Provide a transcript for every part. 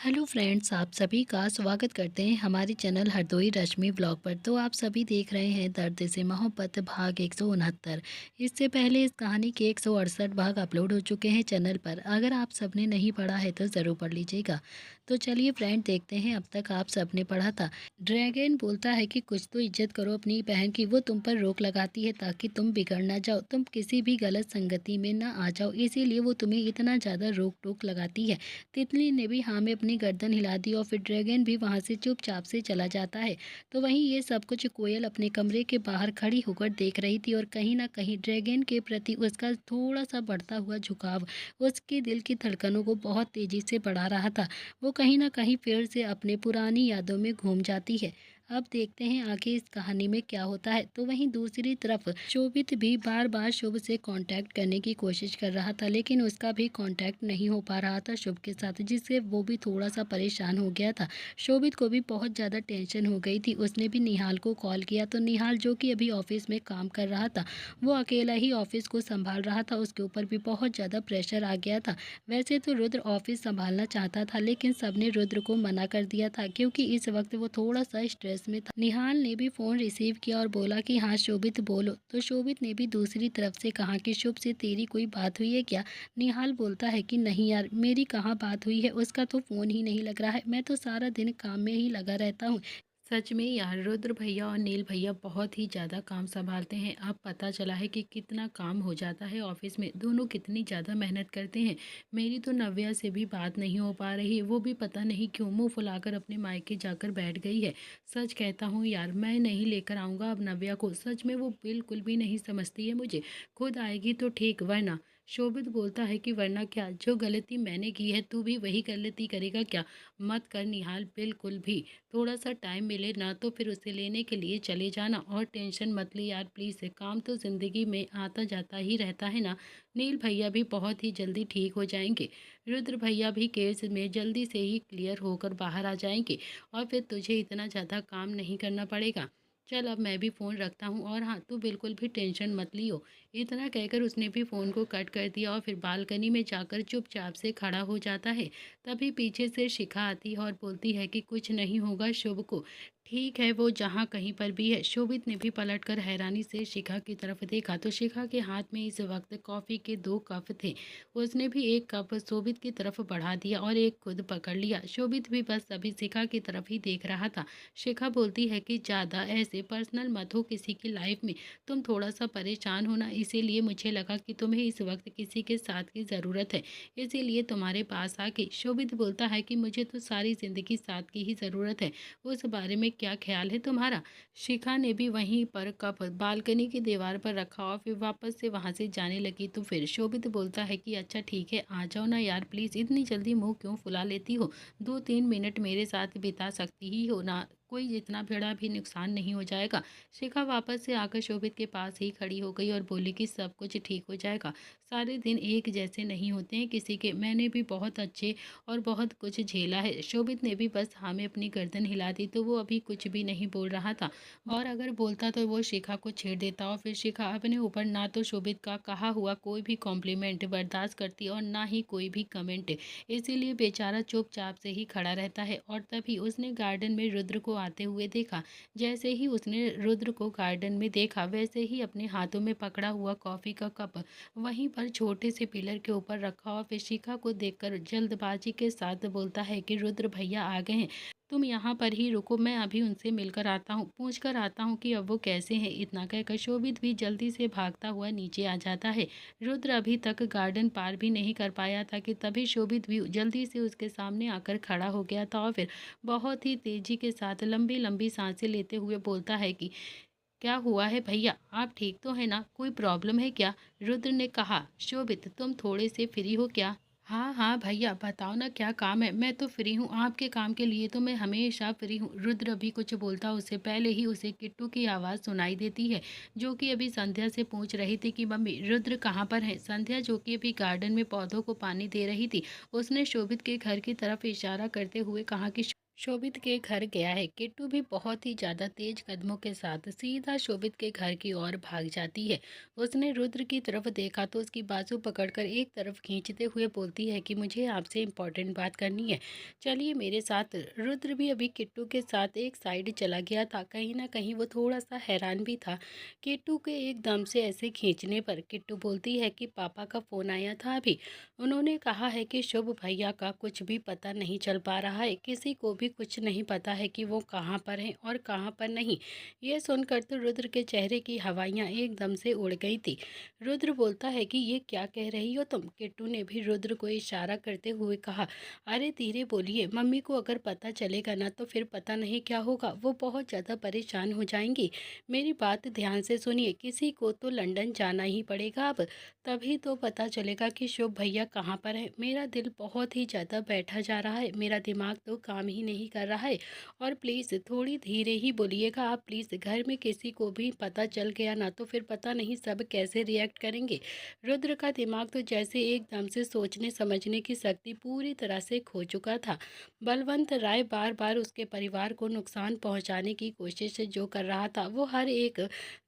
Hello friends, आप सभी का स्वागत करते हैं हमारे चैनल हरदोई रश्मि ब्लॉग पर। तो आप सभी देख रहे हैं दर्द से मोहब्बत भाग 169। इससे पहले इस कहानी के 168 भाग अपलोड हो चुके हैं चैनल पर। अगर आप सबने नहीं पढ़ा है तो ज़रूर पढ़ लीजिएगा। तो चलिए फ्रेंड, देखते हैं अब तक आप सबने पढ़ा था। ड्रैगन बोलता है कि कुछ तो इज्जत करो अपनी बहन की, वो तुम पर रोक लगाती है ताकि तुम बिगड़ ना जाओ, तुम किसी भी गलत संगति में ना आ जाओ, इसीलिए वो तुम्हें इतना ज़्यादा रोक टोक लगाती है। तितली ने भी हाँ में अपनी गर्दन हिला दी और फिर ड्रैगन भी वहाँ से चुपचाप से चला जाता है। तो वहीं ये सब कुछ कोयल अपने कमरे के बाहर खड़ी होकर देख रही थी और कहीं ना कहीं ड्रैगन के प्रति उसका थोड़ा सा बढ़ता हुआ झुकाव उसके दिल की धड़कनों को बहुत तेजी से बढ़ा रहा था। वो कहीं ना कहीं फिर से अपने पुरानी यादों में घूम जाती है। अब देखते हैं आगे इस कहानी में क्या होता है। तो वहीं दूसरी तरफ शोभित भी बार बार शुभ से कांटेक्ट करने की कोशिश कर रहा था, लेकिन उसका भी कांटेक्ट नहीं हो पा रहा था शुभ के साथ, जिससे वो भी थोड़ा सा परेशान हो गया था। शोभित को भी बहुत ज़्यादा टेंशन हो गई थी। उसने भी निहाल को कॉल किया तो निहाल, जो कि अभी ऑफिस में काम कर रहा था, वो अकेला ही ऑफिस को संभाल रहा था। उसके ऊपर भी बहुत ज़्यादा प्रेशर आ गया था। वैसे तो रुद्र ऑफिस संभालना चाहता था, लेकिन सबने रुद्र को मना कर दिया था क्योंकि इस वक्त वो थोड़ा सा स्ट्रेस में था। निहाल ने भी फोन रिसीव किया और बोला कि हाँ शोभित बोलो। तो शोभित ने भी दूसरी तरफ से कहा कि शुभ से तेरी कोई बात हुई है क्या। निहाल बोलता है कि नहीं यार, मेरी कहाँ बात हुई है, उसका तो फ़ोन ही नहीं लग रहा है, मैं तो सारा दिन काम में ही लगा रहता हूँ। सच में यार, रुद्र भैया और नील भैया बहुत ही ज़्यादा काम संभालते हैं। अब पता चला है कि कितना काम हो जाता है ऑफिस में, दोनों कितनी ज़्यादा मेहनत करते हैं। मेरी तो नव्या से भी बात नहीं हो पा रही, वो भी पता नहीं क्यों मुंह फुलाकर अपने मायके जाकर बैठ गई है। सच कहता हूँ यार, मैं नहीं लेकर आऊँगा अब नव्या को, सच में वो बिल्कुल भी नहीं समझती है मुझे। खुद आएगी तो ठीक, वरना। शोभित बोलता है कि वरना क्या, जो गलती मैंने की है तू भी वही गलती करेगा क्या। मत कर निहाल, बिल्कुल भी। थोड़ा सा टाइम मिले ना तो फिर उसे लेने के लिए चले जाना, और टेंशन मत ली यार प्लीज़, से काम तो ज़िंदगी में आता जाता ही रहता है ना। नील भैया भी बहुत ही जल्दी ठीक हो जाएंगे। रुद्र भैया भी केस में जल्दी से ही क्लियर होकर बाहर आ जाएंगे, और फिर तुझे इतना ज़्यादा काम नहीं करना पड़ेगा। चल अब मैं भी फ़ोन रखता हूँ, और हाँ तू बिल्कुल भी टेंशन मत लियो। इतना कहकर उसने भी फ़ोन को कट कर दिया और फिर बालकनी में जाकर चुपचाप से खड़ा हो जाता है। तभी पीछे से शिखा आती है और बोलती है कि कुछ नहीं होगा शुभ को, ठीक है वो जहाँ कहीं पर भी है। शोभित ने भी पलटकर हैरानी से शिखा की तरफ देखा तो शिखा के हाथ में इस वक्त कॉफ़ी के 2 कप थे। उसने भी एक कप शोभित की तरफ बढ़ा दिया और एक खुद पकड़ लिया। शोभित भी बस अभी शिखा की तरफ ही देख रहा था। शिखा बोलती है कि ज़्यादा ऐसे पर्सनल मत हो किसी की लाइफ में, तुम थोड़ा सा परेशान हो ना, इसीलिए मुझे लगा कि तुम्हें इस वक्त किसी के साथ की ज़रूरत है, इसीलिए तुम्हारे पास आके। शोभित बोलता है कि मुझे तो सारी ज़िंदगी साथ की ही ज़रूरत है, उस बारे में क्या ख्याल है तुम्हारा। शिखा ने भी वहीं पर कप बालकनी की दीवार पर रखा और फिर वापस से वहां से जाने लगी। तो फिर शोभित बोलता है कि अच्छा ठीक है, आ जाओ ना यार प्लीज़, इतनी जल्दी मुंह क्यों फुला लेती हो, 2-3 मिनट मेरे साथ बिता सकती ही हो ना, कोई इतना बड़ा भी नुकसान नहीं हो जाएगा। शिखा वापस से आकर शोभित के पास ही खड़ी हो गई और बोली कि सब कुछ ठीक हो जाएगा, सारे दिन एक जैसे नहीं होते हैं किसी के, मैंने भी बहुत अच्छे और बहुत कुछ झेला है। शोभित ने भी बस हाँ में अपनी गर्दन हिला दी, तो वो अभी कुछ भी नहीं बोल रहा था, और अगर बोलता तो वो शिखा को छेड़ देता, और फिर शिखा अपने ऊपर ना तो शोभित का कहा हुआ कोई भी कॉम्प्लीमेंट बर्दाश्त करती और ना ही कोई भी कमेंट, इसीलिए बेचारा चुपचाप से ही खड़ा रहता है। और तभी उसने गार्डन में रुद्र को आते हुए देखा। जैसे ही उसने रुद्र को गार्डन में देखा, वैसे ही अपने हाथों में पकड़ा हुआ कॉफ़ी का कप वहीं पर छोटे से पिलर के ऊपर रखा, और फिर शिखा को देखकर जल्दबाजी के साथ बोलता है कि रुद्र भैया आ गए हैं, तुम यहाँ पर ही रुको, मैं अभी उनसे मिलकर आता हूँ, पूछ कर आता हूँ कि अब वो कैसे हैं। इतना कहकर शोभित भी जल्दी से भागता हुआ नीचे आ जाता है। रुद्र अभी तक गार्डन पार भी नहीं कर पाया था कि तभी शोभित भी जल्दी से उसके सामने आकर खड़ा हो गया था, और फिर बहुत ही तेजी के साथ लंबी लंबी सांसें लेते हुए बोलता है कि क्या हुआ है भैया, आप ठीक तो है ना, कोई प्रॉब्लम है क्या। रुद्र ने कहा, शोभित तुम थोड़े से फ्री हो क्या। हाँ हाँ भैया बताओ ना क्या काम है, मैं तो फ्री हूँ, आपके काम के लिए तो मैं हमेशा फ्री हूँ। रुद्र अभी कुछ बोलता उससे पहले ही उसे किट्टू की आवाज़ सुनाई देती है, जो कि अभी संध्या से पूछ रही थी कि मम्मी रुद्र कहाँ पर है। संध्या, जो कि अभी गार्डन में पौधों को पानी दे रही थी, उसने शोभित के घर की तरफ इशारा करते हुए कहा कि शोभित के घर गया है। किट्टू भी बहुत ही ज्यादा तेज कदमों के साथ सीधा शोभित के घर की ओर भाग जाती है। उसने रुद्र की तरफ देखा तो उसकी बाजू पकड़कर एक तरफ खींचते हुए बोलती है कि मुझे आपसे इम्पोर्टेंट बात करनी है, चलिए मेरे साथ। रुद्र भी अभी किट्टू के साथ एक साइड चला गया था। कहीं ना कहीं वो थोड़ा सा हैरान भी था किट्टू के एकदम से ऐसे खींचने पर। किट्टू बोलती है कि पापा का फोन आया था अभी, उन्होंने कहा है कि शुभ भैया का कुछ भी पता नहीं चल पा रहा है, किसी को भी कुछ नहीं पता है कि वो कहाँ पर हैं और कहाँ पर नहीं। ये सुनकर तो रुद्र के चेहरे की हवाइयाँ एकदम से उड़ गई थी। रुद्र बोलता है कि ये क्या कह रही हो तुम। किट्टू ने भी रुद्र को इशारा करते हुए कहा, अरे धीरे बोलिए, मम्मी को अगर पता चलेगा ना तो फिर पता नहीं क्या होगा, वो बहुत ज़्यादा परेशान हो जाएंगी। मेरी बात ध्यान से सुनिए, किसी को तो लंदन जाना ही पड़ेगा अब, तभी तो पता चलेगा कि शुभ भैया कहाँ पर है। मेरा दिल बहुत ही ज़्यादा बैठा जा रहा है, मेरा दिमाग तो काम ही नहीं कर रहा है। और प्लीज़ थोड़ी धीरे ही बोलिएगा आप, प्लीज़। घर में किसी को भी पता चल गया ना तो फिर पता नहीं सब कैसे रिएक्ट करेंगे। रुद्र का दिमाग तो जैसे एकदम से सोचने समझने की शक्ति पूरी तरह से खो चुका था। बलवंत राय बार बार उसके परिवार को नुकसान पहुंचाने की कोशिश जो कर रहा था, वो हर एक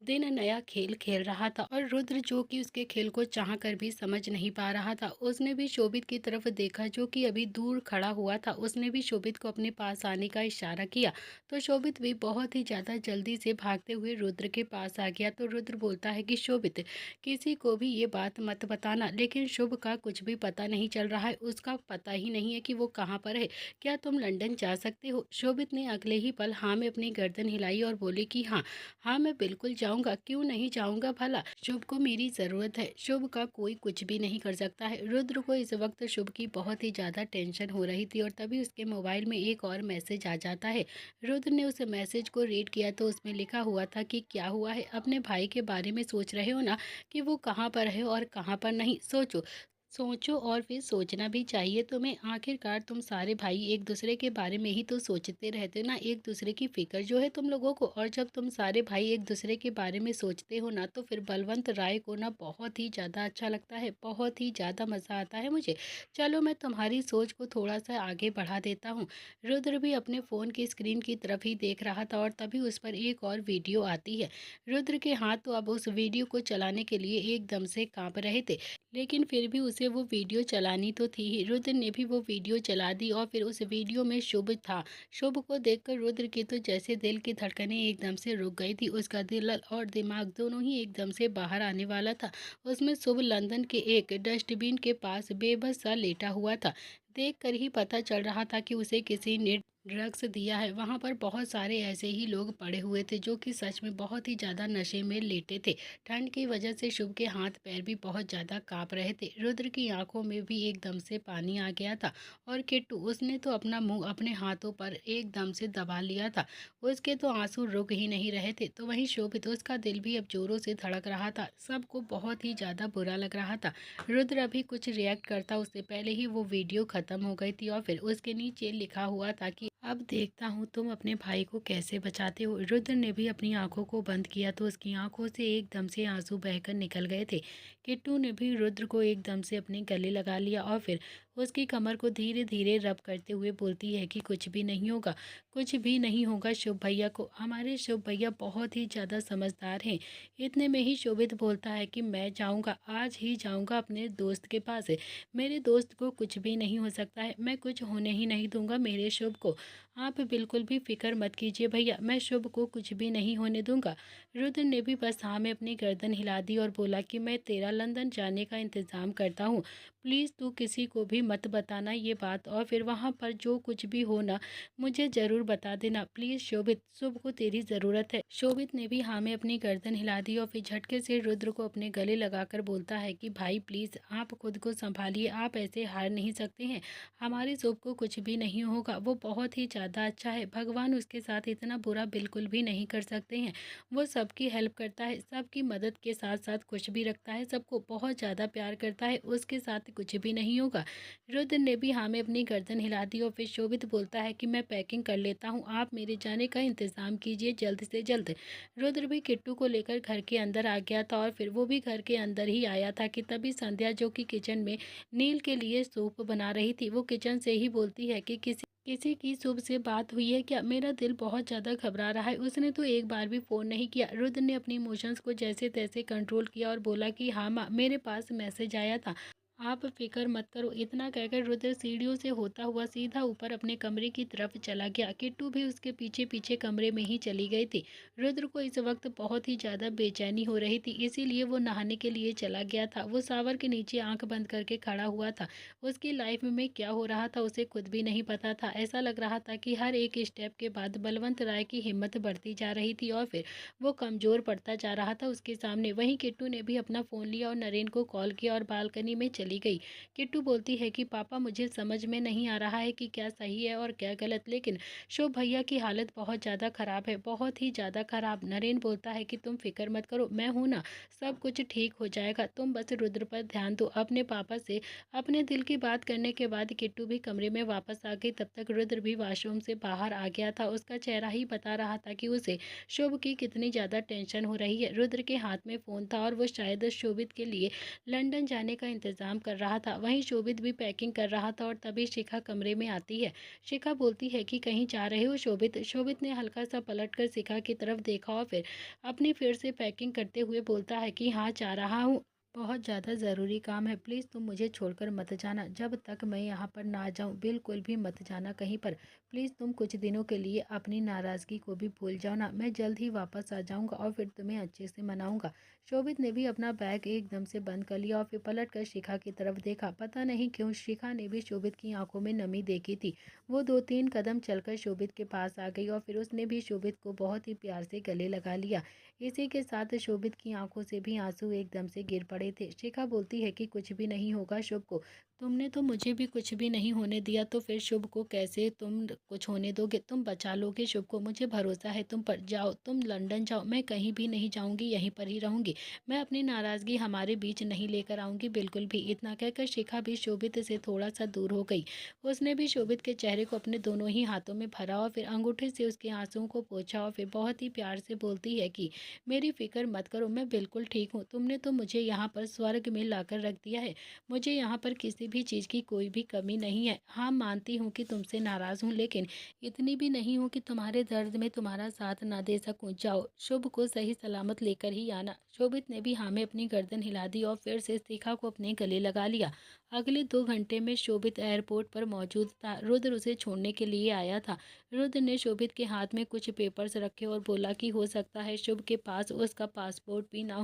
दिन नया खेल खेल रहा था। और रुद्र जो कि उसके खेल को चाह कर भी समझ नहीं पा रहा था, उसने भी शोभित की तरफ देखा जो कि अभी दूर खड़ा हुआ था। उसने भी शोभित को अपने पास आने का इशारा किया तो शोभित भी बहुत ही ज़्यादा जल्दी से भागते हुए रुद्र के पास आ गया। तो रुद्र बोलता है कि शोभित, किसी को भी ये बात मत बताना, लेकिन शुभ का कुछ भी पता नहीं चल रहा है, उसका पता ही नहीं है कि वो कहाँ पर है। क्या तुम लंदन जा सकते हो। शोभित ने अगले ही पल हाँ में अपनी गर्दन हिलाई और बोली कि हाँ हाँ, मैं बिल्कुल जाऊंगा, क्यों नहीं जाऊंगा भला। शुभ को मेरी ज़रूरत है, शुभ का कोई कुछ भी नहीं कर सकता है। रुद्र को इस वक्त शुभ की बहुत ही ज़्यादा टेंशन हो रही थी और तभी उसके मोबाइल में एक और मैसेज आ जाता है। रुद्र ने उस मैसेज को रीड किया तो उसमें लिखा हुआ था कि क्या हुआ है, अपने भाई के बारे में सोच रहे हो ना कि वो कहाँ पर है और कहाँ पर नहीं। सोचो सोचो और फिर सोचना भी चाहिए तुम्हें। आखिरकार तुम सारे भाई एक दूसरे के बारे में ही तो सोचते रहते हो ना, एक दूसरे की फिक्र जो है तुम लोगों को। और जब तुम सारे भाई एक दूसरे के बारे में सोचते हो ना तो फिर बलवंत राय को ना बहुत ही ज़्यादा अच्छा लगता है, बहुत ही ज़्यादा मज़ा आता है मुझे। चलो मैं तुम्हारी सोच को थोड़ा सा आगे बढ़ा देता हूँ। रुद्र भी अपने फ़ोन की स्क्रीन की तरफ ही देख रहा था और तभी उस पर एक और वीडियो आती है। रुद्र के हाथ तो अब उस वीडियो को चलाने के लिए एकदम से काँप रहे थे, लेकिन फिर भी उसे वो वीडियो चलानी तो थी ही। रुद्र ने भी वो वीडियो चला दी और फिर उस वीडियो में शुभ था। शुभ को देखकर रुद्र की तो जैसे दिल की धड़कनें एकदम से रुक गई थी। उसका दिल और दिमाग दोनों ही एकदम से बाहर आने वाला था। उसमें शुभ लंदन के एक डस्टबिन के पास बेबस सा लेटा हुआ था। देखकर ही पता चल रहा था कि उसे किसी ने ड्रग्स दिया है। वहाँ पर बहुत सारे ऐसे ही लोग पड़े हुए थे जो कि सच में बहुत ही ज़्यादा नशे में लेटे थे। ठंड की वजह से शुभ के हाथ पैर भी बहुत ज़्यादा काँप रहे थे। रुद्र की आंखों में भी एकदम से पानी आ गया था। और किट्टू, उसने तो अपना मुंह अपने हाथों पर एकदम से दबा लिया था। उसके तो आंसू रुक ही नहीं रहे थे। तो वहीं शोभित, उसका दिल भी अब जोरों से धड़क रहा था। सबको बहुत ही ज़्यादा बुरा लग रहा था। रुद्र अभी कुछ रिएक्ट करता उससे पहले ही वो वीडियो ख़त्म हो गई थी और फिर उसके नीचे लिखा हुआ था कि अब देखता हूँ तुम अपने भाई को कैसे बचाते हो। रुद्र ने भी अपनी आंखों को बंद किया तो उसकी आंखों से एकदम से आंसू बहकर निकल गए थे। किट्टू ने भी रुद्र को एकदम से अपने गले लगा लिया और फिर उसकी कमर को धीरे धीरे रब करते हुए बोलती है कि कुछ भी नहीं होगा, कुछ भी नहीं होगा शुभ भैया को। हमारे शुभ भैया बहुत ही ज़्यादा समझदार हैं। इतने में ही शोभित बोलता है कि मैं जाऊँगा, आज ही जाऊँगा अपने दोस्त के पास। मेरे दोस्त को कुछ भी नहीं हो सकता है, मैं कुछ होने ही नहीं दूंगा मेरे शुभ को। आप बिल्कुल भी फिक्र मत कीजिए भैया, मैं शुभ को कुछ भी नहीं होने दूंगा। रुद्र ने भी बस हाँ में अपनी गर्दन हिला दी और बोला कि मैं तेरा लंदन जाने का इंतज़ाम करता हूँ, प्लीज़ तू किसी को भी मत बताना ये बात, और फिर वहाँ पर जो कुछ भी हो ना मुझे ज़रूर बता देना प्लीज़ शोभित, शुभ को तेरी ज़रूरत है। शोभित ने भी हाँ में अपनी गर्दन हिला दी और फिर झटके से रुद्र को अपने गले लगाकर बोलता है कि भाई प्लीज़ आप खुद को संभालिए, आप ऐसे हार नहीं सकते हैं। हमारी शुभ को कुछ भी नहीं होगा, वो बहुत ही ज़्यादा अच्छा है, भगवान उसके साथ इतना बुरा बिल्कुल भी नहीं कर सकते हैं। वो सबकी हेल्प करता है, सबकी मदद के साथ साथ खुश भी रखता है, सबको बहुत ज़्यादा प्यार करता है, उसके साथ कुछ भी नहीं होगा। रुद्र ने भी हाँ में अपनी गर्दन हिला दी और फिर शोभित बोलता है कि मैं पैकिंग कर लेता हूँ, आप मेरे जाने का इंतज़ाम कीजिए जल्द से जल्द। रुद्र भी किट्टू को लेकर घर के अंदर आ गया था और फिर वो भी घर के अंदर ही आया था कि तभी संध्या, जो कि किचन में नील के लिए सूप बना रही थी, वो किचन से ही बोलती है कि किसी किसी की शुभ से बात हुई है क्या? मेरा दिल बहुत ज़्यादा घबरा रहा है। उसने तो एक बार भी फ़ोन नहीं किया। रुद्र ने अपनी इमोशंस को जैसे-तैसे कंट्रोल किया और बोला कि हाँ माँ, मेरे पास मैसेज आया था। आप फ़िक्र मत करो। इतना कहकर रुद्र सीढ़ियों से होता हुआ सीधा ऊपर अपने कमरे की तरफ चला गया। किट्टू भी उसके पीछे-पीछे कमरे में ही चली गई थी। रुद्र को इस वक़्त बहुत ही ज़्यादा बेचैनी हो रही थी, इसीलिए वो नहाने के लिए चला गया था। वो शावर के नीचे आँख बंद करके खड़ा हुआ था। उसकी लाइफ में क्या हो रहा था उसे खुद भी नहीं पता था। ऐसा लग रहा था कि हर एक स्टेप के बाद बलवंत राय की हिम्मत बढ़ती जा रही थी और फिर वो कमज़ोर पड़ता जा रहा था उसके सामने। वहीं किट्टू ने भी अपना फ़ोन लिया और नरेन को कॉल किया और बालकनी में चली गई। किट्टू बोलती है कि पापा, मुझे समझ में नहीं आ रहा है कि क्या सही है और क्या गलत, लेकिन शुभ भैया की हालत बहुत ज़्यादा ख़राब है, बहुत ही ज़्यादा ख़राब। नरेन बोलता है कि तुम फ़िक्र मत करो, मैं हूँ ना, सब कुछ ठीक हो जाएगा, तुम बस रुद्र पर ध्यान दो। अपने पापा से अपने दिल की बात करने के बाद किट्टू भी कमरे में वापस आ गई। तब तक रुद्र भी वॉशरूम से बाहर आ गया था। उसका चेहरा ही बता रहा था कि उसे शुभ की कितनी ज़्यादा टेंशन हो रही है। रुद्र के हाथ में फ़ोन था और वो शायद शोभित के लिए लंदन जाने का इंतज़ाम कर रहा था। वहीं शोभित भी पैकिंग कर रहा था और तभी शिखा कमरे में आती है। शिखा बोलती है कि कहीं जा रहे हो शोभित? शोभित ने हल्का सा पलट कर शिखा की तरफ देखा और फिर अपनी फिर से पैकिंग करते हुए बोलता है कि हाँ, जा रहा हूँ, बहुत ज़्यादा ज़रूरी काम है, प्लीज़ तुम मुझे छोड़कर मत जाना। जब तक मैं यहाँ पर ना जाऊँ बिल्कुल भी मत जाना कहीं पर। प्लीज़ तुम कुछ दिनों के लिए अपनी नाराज़गी को भी भूल जाओ ना। मैं जल्द ही वापस आ जाऊँगा और फिर तुम्हें अच्छे से मनाऊँगा। शोभित ने भी अपना बैग एकदम से बंद कर लिया और फिर पलट कर शिखा की तरफ देखा। पता नहीं क्यों शिखा ने भी शोभित की आंखों में नमी देखी थी। वो 2-3 कदम चलकर शोभित के पास आ गई और फिर उसने भी शोभित को बहुत ही प्यार से गले लगा लिया। इसी के साथ शोभित की आंखों से भी आंसू एकदम से गिर पड़े थे। शिखा बोलती है कि कुछ भी नहीं होगा शुभ को। तुमने तो मुझे भी कुछ भी नहीं होने दिया, तो फिर शुभ को कैसे तुम कुछ होने दोगे? तुम बचा लोगे शुभ को, मुझे भरोसा है तुम पर। जाओ, तुम लंदन जाओ, मैं कहीं भी नहीं जाऊंगी, यहीं पर ही रहूंगी। मैं अपनी नाराज़गी हमारे बीच नहीं लेकर आऊँगी बिल्कुल भी। इतना कहकर शिखा भी शोभित से थोड़ा-सा दूर हो गई। उसने भी शोभित के चेहरे को अपने दोनों ही हाथों में भरा और फिर अंगूठे से उसके आँसुओं को पोंछा और फिर बहुत ही प्यार से बोलती है कि मेरी फ़िक्र मत करो, मैं बिल्कुल ठीक हूँ। तुमने तो मुझे यहाँ पर स्वर्ग में लाकर रख दिया है। मुझे यहाँ पर किसी भी चीज़ की कोई भी कमी नहीं है। हाँ, मानती हूँ कि तुमसे नाराज़ हूँ, लेकिन इतनी भी नहीं हूँ कि तुम्हारे दर्द में तुम्हारा साथ ना दे सकूँ। जाओ, शुभ को सही सलामत लेकर ही आना। शोभित ने भी हाँ में अपनी गर्दन हिला दी और फिर से शिखा को अपने गले लगा लिया। अगले 2 घंटे में शोभित एयरपोर्ट पर मौजूद था। रुद्र उसे छोड़ने के लिए आया था। रुद्र ने शोभित के हाथ में कुछ पेपर्स रखे और बोला कि हो सकता है शुभ के पास उसका पासपोर्ट भी ना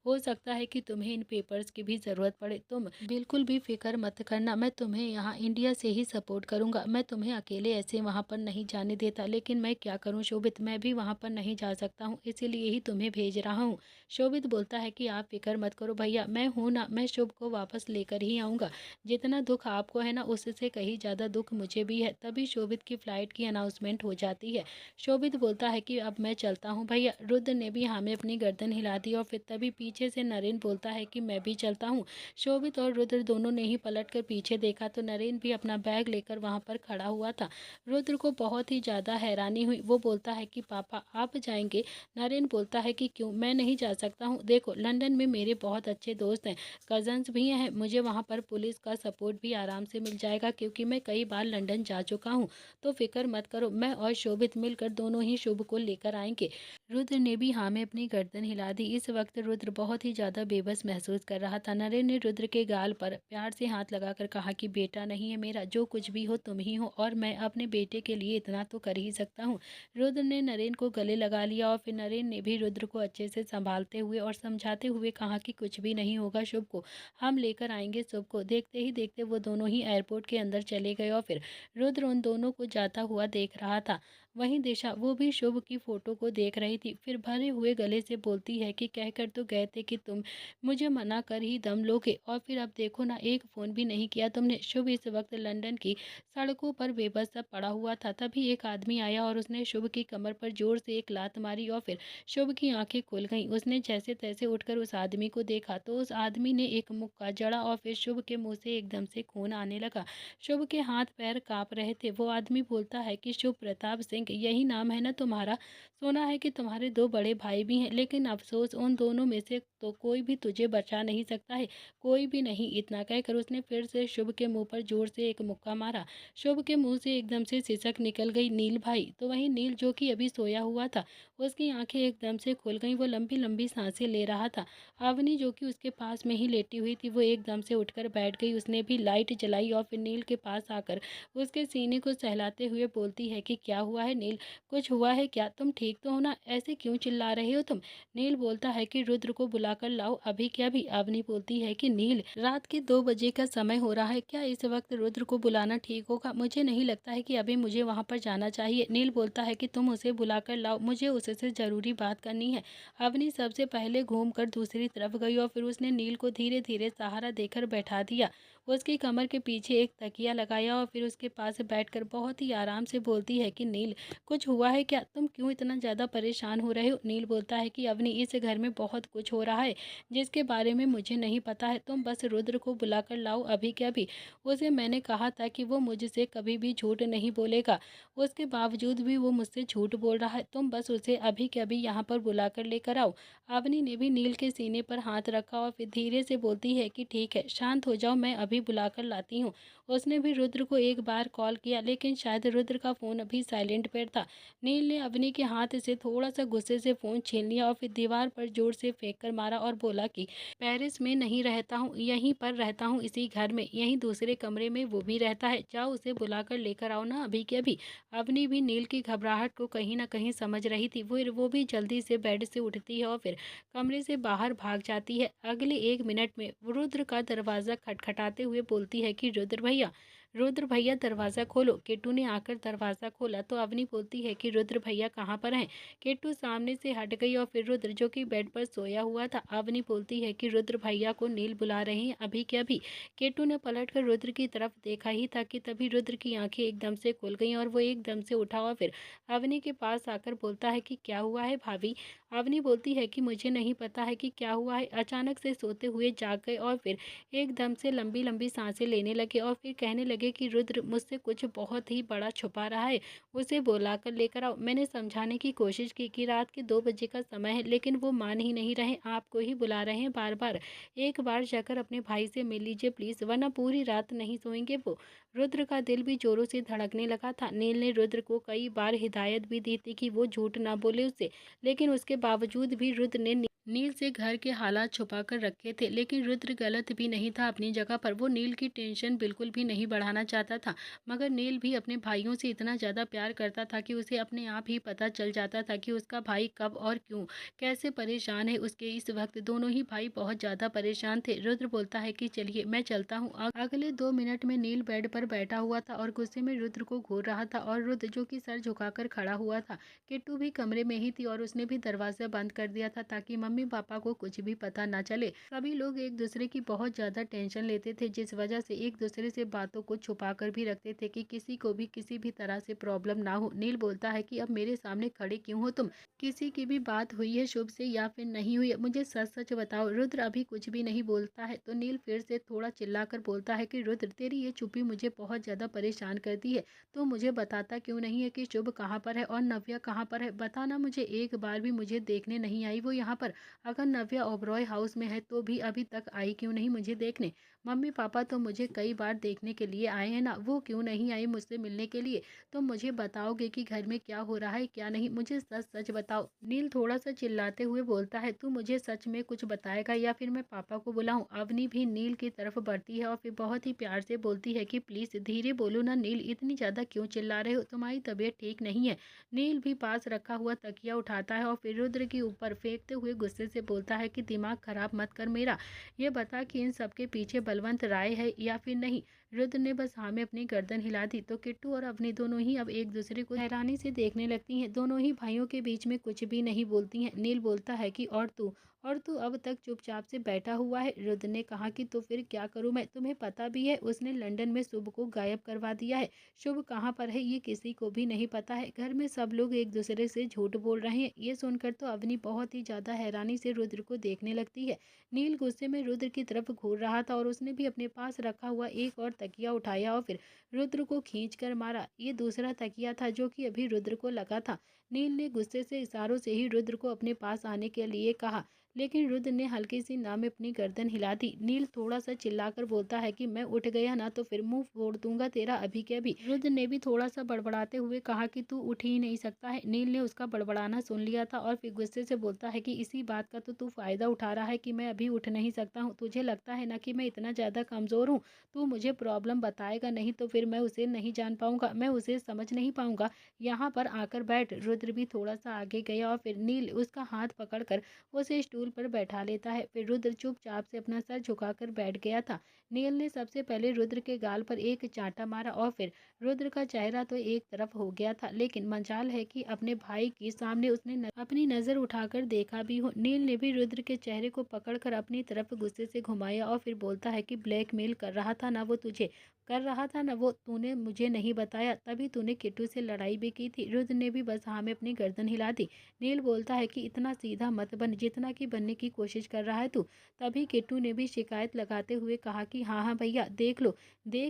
हो सकता है कि तुम्हें इन पेपर्स की भी ज़रूरत पड़े। तुम बिल्कुल भी फिक्र मत करना, मैं तुम्हें यहाँ इंडिया से ही सपोर्ट करूँगा। मैं तुम्हें अकेले ऐसे वहाँ पर नहीं जाने देता, लेकिन मैं क्या करूँ शोभित, मैं भी वहाँ पर नहीं जा सकता हूँ, इसीलिए ही तुम्हें भेज रहा हूँ। शोभित बोलता है कि आप फिक्र मत करो भैया, मैं हूँ ना, मैं शुभ को वापस लेकर ही आऊँगा। जितना दुख आपको है ना, उससे कहीं ज़्यादा दुख मुझे भी है। तभी शोभित की फ़्लाइट की अनाउंसमेंट हो जाती है। शोभित बोलता है कि अब मैं चलता हूँ भैया। रुद्र ने भी हाँ में अपनी गर्दन हिला दी और फिर तभी पीछे से नरेन बोलता है कि मैं भी चलता हूँ। शोभित और रुद्र दोनों ने ही पलट कर पीछे देखा तो नरेन भी अपना बैग लेकर वहाँ पर खड़ा हुआ था। रुद्र को बहुत ही ज़्यादा हैरानी हुई। वो बोलता है कि पापा आप जाएंगे? नरेन बोलता है कि क्यों, मैं नहीं जा सकता हूँ। देखो, लंदन में मेरे बहुत अच्छे दोस्त हैं, कज़न्स भी हैं। मुझे वहाँ पर पुलिस का सपोर्ट भी आराम से मिल जाएगा, क्योंकि मैं कई बार लंदन जा चुका हूँ। तो फिक्र मत करो, मैं और शोभित मिलकर दोनों ही शुभ को लेकर आएंगे। रुद्र ने भी हाँ में अपनी गर्दन हिला दी। इस वक्त रुद्र बहुत ही ज़्यादा बेबस महसूस कर रहा था। नरेन ने रुद्र के गाल पर प्यार से हाथ लगाकर कहा कि बेटा नहीं है मेरा, जो कुछ भी हो तुम ही हो, और मैं अपने बेटे के लिए इतना तो कर ही सकता हूँ। रुद्र ने नरेन को गले लगा लिया और फिर नरेन ने भी रुद्र को अच्छे से संभालते हुए और समझाते हुए कहा कि कुछ भी नहीं होगा शुभ को, हम लेकर आएंगे शुभ को। देखते ही देखते वो दोनों ही एयरपोर्ट के अंदर चले गए और फिर रुद्र उन दोनों को जाता हुआ देख रहा था। वहीं दिशा, वो भी शुभ की फ़ोटो को देख रही थी। फिर भरे हुए गले से बोलती है कि कहकर तो गए थे कि तुम मुझे मना कर ही दम लोगे, और फिर अब देखो ना, एक फ़ोन भी नहीं किया तुमने। शुभ इस वक्त लंदन की सड़कों पर बेबस सा पड़ा हुआ था। तभी एक आदमी आया और उसने शुभ की कमर पर ज़ोर से एक लात मारी और फिर शुभ की आंखें खुल गईं। उसने जैसे तैसे उठकर उस आदमी को देखा तो उस आदमी ने एक मुक्का जड़ा और फिर शुभ के मुँह से एकदम से खून आने लगा। शुभ के हाथ पैर काँप रहे थे। वो आदमी बोलता है कि शुभ प्रताप सिंह, सिंह यही नाम है ना तुम्हारा? सुना है कि तुम्हारे 2 बड़े भाई भी हैं, लेकिन अफ़सोस उन दोनों में से तो कोई भी तुझे बचा नहीं सकता है, कोई भी नहीं। इतना कहकर उसने फिर से शुभ के मुँह पर ज़ोर से एक मुक्का मारा। शुभ के मुँह से एकदम से सिसक निकल गई। नील भाई? तो वहीं नील जो कि अभी सोया हुआ था, उसकी आँखें एकदम से खुल गईं। वो लंबी-लंबी साँसें ले रहा था। अवनी जो कि उसके पास में ही लेटी हुई थी, वो एकदम से उठकर बैठ गई। उसने भी लाइट जलाई और फिर नील के पास आकर उसके सीने को सहलाते हुए बोलती है कि क्या हुआ है नील? कुछ हुआ है क्या? तुम ठीक तो हो ना? ऐसे क्यों चिल्ला रहे हो तुम? नील बोलता है कि रुद्र को बुलाकर लाओ अभी के अभी। अवनी बोलती है कि नील, रात के 2 बजे का समय हो रहा है, क्या इस वक्त रुद्र को बुलाना ठीक होगा? मुझे नहीं लगता है कि अभी मुझे वहाँ पर जाना चाहिए। नील बोलता है कि तुम उसे बुलाकर लाओ, मुझे उससे ज़रूरी बात करनी है। अवनी सबसे पहले घूमकर दूसरी तरफ गई और फिर उसने नील को धीरे-धीरे सहारा देकर बैठा दिया। उसकी कमर के पीछे एक तकिया लगाया और फिर उसके पास बैठकर बहुत ही आराम से बोलती है कि नील, कुछ हुआ है क्या? तुम क्यों इतना ज़्यादा परेशान हो रहे हो? नील बोलता है कि अवनी, इस घर में बहुत कुछ हो रहा है जिसके बारे में मुझे नहीं पता है। तुम बस रुद्र को बुलाकर लाओ अभी के अभी। उसे मैंने कहा था कि वो मुझसे कभी भी झूठ नहीं बोलेगा, उसके बावजूद भी वो मुझसे झूठ बोल रहा है। तुम बस उसे अभी के अभी यहाँ पर बुलाकर लेकर आओ। अवनी ने भी नील के सीने पर हाथ रखा और फिर धीरे से बोलती है कि ठीक है, शांत हो जाओ, मैं अभी बुलाकर लाती हूँ। उसने भी रुद्र को एक बार कॉल किया, लेकिन शायद रुद्र का फ़ोन अभी साइलेंट पर था। नील ने अवनी के हाथ से थोड़ा सा गुस्से से फ़ोन छीन लिया और फिर दीवार पर जोर से फेंक कर मारा और बोला कि पेरिस में नहीं रहता हूँ, यहीं पर रहता हूँ, इसी घर में, यहीं दूसरे कमरे में वो भी रहता है। जाओ उसे बुलाकर लेकर आओ ना अभी के अभी। अवनी भी नील की घबराहट को कहीं न कहीं समझ रही थी। वो भी जल्दी से बेड से उठती है और फिर कमरे से बाहर भाग जाती है। अगले 1 मिनट में रुद्र का दरवाज़ा खटखटाते हुए बोलती है कि रुद्र भैया दरवाज़ा खोलो। किट्टू ने आकर दरवाज़ा खोला तो अवनी बोलती है कि रुद्र भैया कहाँ पर हैं? किट्टू सामने से हट गई और फिर रुद्र जो कि बेड पर सोया हुआ था, अवनी बोलती है कि रुद्र भैया को नील बुला रहे हैं अभी के अभी। किट्टू ने पलटकर रुद्र की तरफ देखा ही था कि तभी रुद्र की आंखें एकदम से खुल गईं और वो एकदम से उठा और फिर अवनी के पास आकर बोलता है कि क्या हुआ है भाभी? अवनी बोलती है कि मुझे नहीं पता है कि क्या हुआ है। अचानक से सोते हुए जाग गए और फिर एकदम से लंबी-लंबी सांसें लेने लगे और फिर कहने लगे कि रुद्र मुझसे कुछ बहुत ही बड़ा छुपा रहा है, उसे बुलाकर लेकर आओ। मैंने समझाने की कोशिश की कि रात के 2 बजे का समय है, लेकिन वो मान ही नहीं रहे, आपको ही बुला रहे हैं बार-बार। एक बार जाकर अपने भाई से मिल लीजिए प्लीज़, वरना पूरी रात नहीं सोएंगे वो। रुद्र का दिल भी जोरों से धड़कने लगा था। नील ने रुद्र को कई बार हिदायत भी दी थी कि वो झूठ ना बोले उससे, लेकिन उसके बावजूद भी रुद्र ने नील से घर के हालात छुपा कर रखे थे। लेकिन रुद्र गलत भी नहीं था अपनी जगह पर, वो नील की टेंशन बिल्कुल भी नहीं बढ़ाना चाहता था। मगर नील भी अपने भाइयों से इतना ज़्यादा प्यार करता था कि उसे अपने आप ही पता चल जाता था कि उसका भाई कब और क्यों कैसे परेशान है। उसके इस वक्त दोनों ही भाई बहुत ज़्यादा परेशान थे। रुद्र बोलता है कि चलिए मैं चलता हूँ। अगले 2 मिनट में नील बेड पर बैठा हुआ था और गुस्से में रुद्र को घूर रहा था और रुद्र जो कि सर झुकाकर खड़ा हुआ था। किट्टू भी कमरे में ही थी और उसने भी दरवाज़ा बंद कर दिया था ताकि मम्मी पापा को कुछ भी पता ना चले। सभी लोग एक दूसरे की बहुत ज़्यादा टेंशन लेते थे, जिस वजह से एक दूसरे से बातों को छुपा कर भी रखते थे कि किसी को भी किसी भी तरह से प्रॉब्लम ना हो। नील बोलता है कि अब मेरे सामने खड़े क्यों हो तुम? किसी की भी बात हुई है शुभ से या फिर नहीं हुई है? मुझे सच-सच बताओ। रुद्र अभी कुछ भी नहीं बोलता है तो नील फिर से थोड़ा चिल्लाकर बोलता है कि रुद्र, तेरी ये चुप्पी मुझे बहुत ज़्यादा परेशान करती है। तो मुझे बताता क्यों नहीं है कि शुभ कहाँ पर है और नव्या कहाँ पर है? बताना मुझे, एक बार भी मुझे देखने नहीं आई वो यहाँ पर। अगर नव्या ओबरॉय हाउस में है तो भी अभी तक आई क्यों नहीं मुझे देखने? मम्मी पापा तो मुझे कई बार देखने के लिए आए हैं ना, वो क्यों नहीं आए मुझसे मिलने के लिए? तो मुझे बताओगे कि घर में क्या हो रहा है क्या नहीं? मुझे सच सच बताओ। नील थोड़ा सा चिल्लाते हुए बोलता है, तू मुझे सच में कुछ बताएगा या फिर मैं पापा को बुलाऊं? अवनी भी नील की तरफ बढ़ती है और फिर बहुत ही प्यार से बोलती है कि प्लीज़ धीरे बोलो ना नील, इतनी ज़्यादा क्यों चिल्ला रहे हो? तुम्हारी तबीयत ठीक नहीं है। नील भी पास रखा हुआ तकिया उठाता है और फिर रुद्र के ऊपर फेंकते हुए गुस्से से बोलता है कि दिमाग खराब मत कर मेरा, ये बता कि इन सब के पीछे बलवंत राय है या फिर नहीं? रुद्र ने बस हाँ में अपनी गर्दन हिला दी तो किट्टू और अवनी दोनों ही अब एक दूसरे को हैरानी से देखने लगती हैं। दोनों ही भाइयों के बीच में कुछ भी नहीं बोलती हैं। नील बोलता है कि और और तू अब तक चुपचाप से बैठा हुआ है। रुद्र ने कहा कि तो फिर क्या करूं मैं, तुम्हें पता भी है उसने लंदन में शुभ को गायब करवा दिया है। शुभ कहाँ पर है ये किसी को भी नहीं पता है। घर में सब लोग एक दूसरे से झूठ बोल रहे हैं। ये सुनकर तो अवनी बहुत ही ज्यादा हैरानी से रुद्र को देखने लगती है। नील गुस्से में रुद्र की तरफ घूर रहा था और उसने भी अपने पास रखा हुआ एक और तकिया उठाया और फिर रुद्र को खींच कर मारा। ये दूसरा तकिया था जो कि अभी रुद्र को लगा था। नील ने गुस्से से इशारों से ही रुद्र को अपने पास आने के लिए कहा, लेकिन रुद्र ने हल्की सी ना में अपनी गर्दन हिला दी। नील थोड़ा सा चिल्लाकर बोलता है कि मैं उठ गया ना तो फिर मुंह फोड़ दूंगा तेरा अभी के अभी। रुद्र ने भी थोड़ा सा बड़बड़ाते हुए कहा कि तू उठ ही नहीं सकता है। नील ने उसका बड़बड़ाना सुन लिया था और फिर गुस्से से बोलता है कि इसी बात का तो तू फायदा उठा रहा है कि मैं अभी उठ नहीं सकता हूँ। तुझे लगता है ना कि मैं इतना ज्यादा कमजोर हूँ। तू मुझे प्रॉब्लम बताएगा नहीं तो फिर मैं उसे नहीं जान पाऊंगा, मैं उसे समझ नहीं पाऊंगा। यहाँ पर आकर बैठ। रुद्र भी थोड़ा सा आगे गया और फिर नील उसका हाथ पकड़कर उसे स्टूल पर बैठा लेता है। फिर रुद्र चुपचाप से अपना सर झुकाकर बैठ गया था। नील ने सबसे पहले रुद्र के गाल पर एक चांटा मारा और फिर रुद्र का चेहरा तो एक तरफ हो गया था, लेकिन मजाल है कि अपने भाई के सामने उसने अपनी नजर उठाकर देखा भी हो। नील ने भी रुद्र के चेहरे को पकड़कर अपनी तरफ गुस्से से घुमाया और फिर बोलता है कि ब्लैकमेल कर रहा था ना वो तुझे, कर रहा था ना वो, तूने मुझे नहीं बताया, तभी तूने किट्टू से लड़ाई भी की थी। रुद्र ने भी बस हाँ में अपनी गर्दन हिला दी। नील बोलता है कि इतना सीधा मत बन जितना कि बनने की कोशिश कर रहा है तू। तभी किट्टू ने भी शिकायत लगाते हुए कहा कि हाँ हाँ भैया देख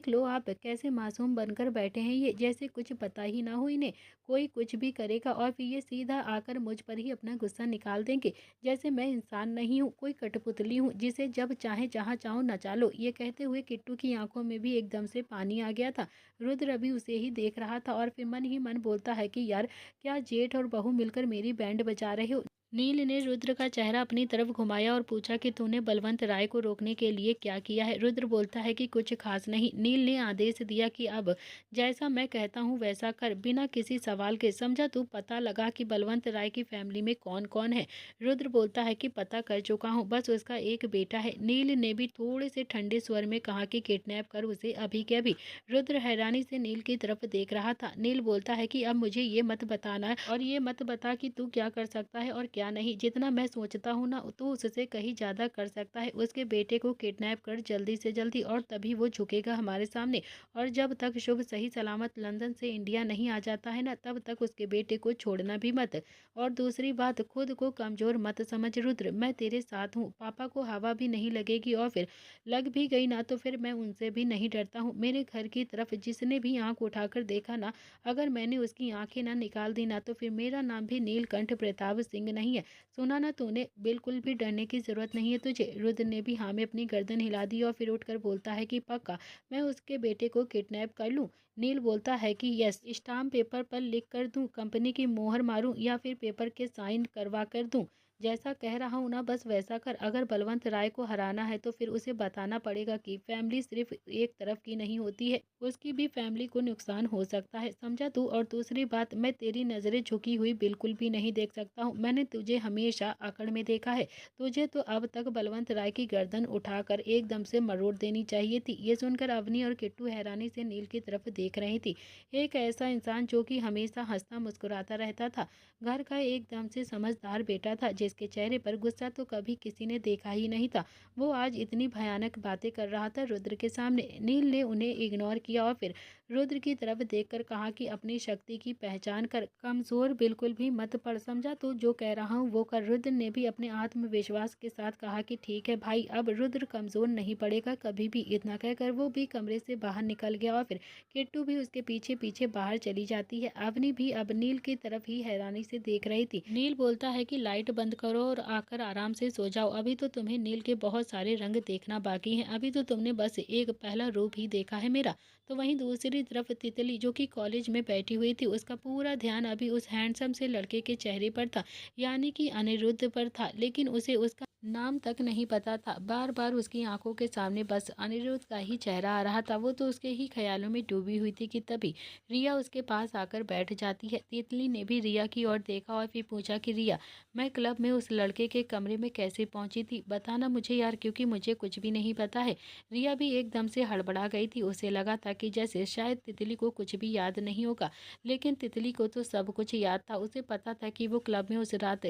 लो आप कैसे मासूम बनकर बैठे हैं, ये जैसे कुछ पता ही ना हो इन्हें। कोई कुछ भी करेगा और फिर ये सीधा आकर मुझ पर ही अपना गुस्सा निकाल देंगे, जैसे मैं इंसान नहीं हूँ, कोई कठपुतली हूँ जिसे जब चाहे जहाँ चाहो नचा लो। ये कहते हुए किट्टू की आंखों में भी एकदम से पानी आ गया था। रुद्र अभी उसे ही देख रहा था और फिर मन ही मन बोलता है कि यार क्या जेठ और बहू मिलकर मेरी बैंड बजा रहे हो। नील ने रुद्र का चेहरा अपनी तरफ घुमाया और पूछा कि तूने बलवंत राय को रोकने के लिए क्या किया है। रुद्र बोलता है कि कुछ खास नहीं। नील ने आदेश दिया कि अब जैसा मैं कहता हूँ वैसा कर, बिना किसी सवाल के, समझा तू। पता लगा कि बलवंत राय की फैमिली में कौन कौन है। रुद्र बोलता है कि पता कर चुका हूँ, बस उसका एक बेटा है। नील ने भी थोड़े से ठंडे स्वर में कहा कि किडनैप कर उसे अभी के अभी। रुद्र हैरानी से नील की तरफ देख रहा था। नील बोलता है कि अब मुझे ये मत बताना और ये मत बता कि तू क्या कर सकता है और क्या नहीं। जितना मैं सोचता हूँ ना तू उससे कहीं ज्यादा कर सकता है। उसके बेटे को किडनैप कर जल्दी से जल्दी और तभी वो झुकेगा हमारे सामने। और जब तक शुभ सही सलामत लंदन से इंडिया नहीं आ जाता है ना तब तक उसके बेटे को छोड़ना भी मत। और दूसरी बात, खुद को कमजोर मत समझ रुद्र, मैं तेरे साथ हूँ। पापा को हवा भी नहीं लगेगी और फिर लग भी गई ना तो फिर मैं उनसे भी नहीं डरता हूँ। मेरे घर की तरफ जिसने भी आंख उठाकर देखा ना, अगर मैंने उसकी आंखें ना निकाल दी ना तो फिर मेरा नाम भी नीलकंठ प्रताप सिंह नहीं है। सुना ना तूने, बिल्कुल भी डरने की जरूरत नहीं है तुझे। रुद्र ने भी हाँ में अपनी गर्दन हिला दी और फिर उठकर बोलता है कि पक्का मैं उसके बेटे को किडनैप कर लूं। नील बोलता है कि यस, स्टाम्प पेपर पर लिख कर दूं, कंपनी की मोहर मारूं या फिर पेपर के साइन करवा कर दूं। जैसा कह रहा हूँ ना बस वैसा कर। अगर बलवंत राय को हराना है तो फिर उसे बताना पड़ेगा कि फैमिली सिर्फ एक तरफ की नहीं होती है, उसकी भी फैमिली को नुकसान हो सकता है, समझा तू। और दूसरी बात, मैं तेरी नजरें झुकी हुई बिल्कुल भी नहीं देख सकता हूँ। मैंने तुझे हमेशा अकड़ में देखा है। तुझे तो अब तक बलवंत राय की गर्दन उठाकर एकदम से मरोड़ देनी चाहिए थी। ये सुनकर अवनी और किट्टू हैरानी से नील की तरफ देख रही थी। एक ऐसा इंसान जो कि हमेशा हंसता मुस्कुराता रहता था, घर का एकदम से समझदार बेटा था जिसके चेहरे पर गुस्सा तो कभी किसी ने देखा ही नहीं था, वो आज इतनी भयानक बातें कर रहा था रुद्र के सामने। नील ने उन्हें इग्नोर किया और फिर रुद्र की तरफ देखकर कहा कि अपनी शक्ति की पहचान कर, कमजोर बिल्कुल भी मत पड़, समझा तू। जो कह रहा हूँ वो कर। रुद्र ने भी अपने आत्मविश्वास के साथ कहा कि ठीक है भाई, अब रुद्र कमजोर नहीं पड़ेगा कभी भी। इतना कहकर वो भी कमरे से बाहर निकल गया और फिर किट्टू भी उसके पीछे पीछे बाहर चली जाती है। अवनी भी अब नील की तरफ ही हैरानी से देख रही थी। नील बोलता है कि लाइट बंद करो और आकर आराम से सो जाओ, अभी तो तुम्हें नील के बहुत सारे रंग देखना बाकी हैं, अभी तो तुमने बस एक पहला रूप ही देखा है मेरा। तो वहीं दूसरी तरफ तितली जो कि कॉलेज में बैठी हुई थी, उसका पूरा ध्यान अभी उस हैंडसम से लड़के के चेहरे पर था, यानी कि अनिरुद्ध पर था, लेकिन उसे उसका नाम तक नहीं पता था। बार बार उसकी आंखों के सामने बस अनिरुद्ध का ही चेहरा आ रहा था। वो तो उसके ही ख्यालों में डूबी हुई थी कि तभी रिया उसके पास आकर बैठ जाती है। तितली ने भी रिया की ओर देखा और फिर पूछा कि रिया, मैं क्लब में उस लड़के के कमरे में कैसे पहुंची थी, बताना मुझे यार, क्योंकि मुझे कुछ भी नहीं पता है। रिया भी एकदम से हड़बड़ा गई थी। उसे लगा था कि जैसे शायद तितली को कुछ भी याद नहीं होगा, लेकिन तितली को तो सब कुछ याद था। उसे पता था कि वो क्लब में उस रात